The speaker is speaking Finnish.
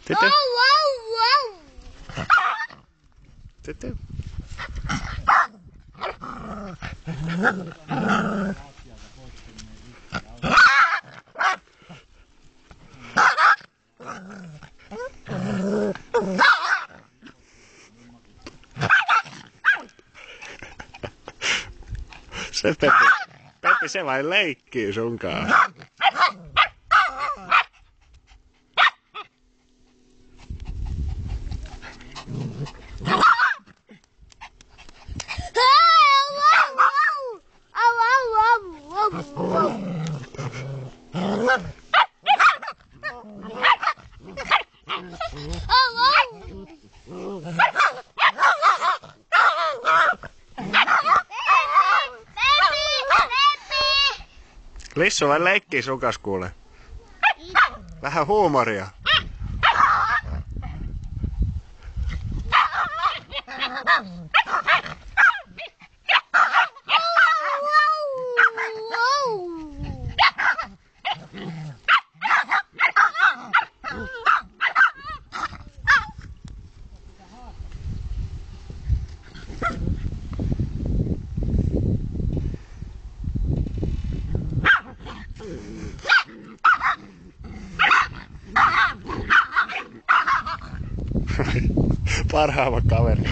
Tytö. Tytö. Se Pepi se vain leikkii sunkaan. Lissu vain leikkii sun kanssa kuule. Vähän huumoria. Parhaimmat kaverit.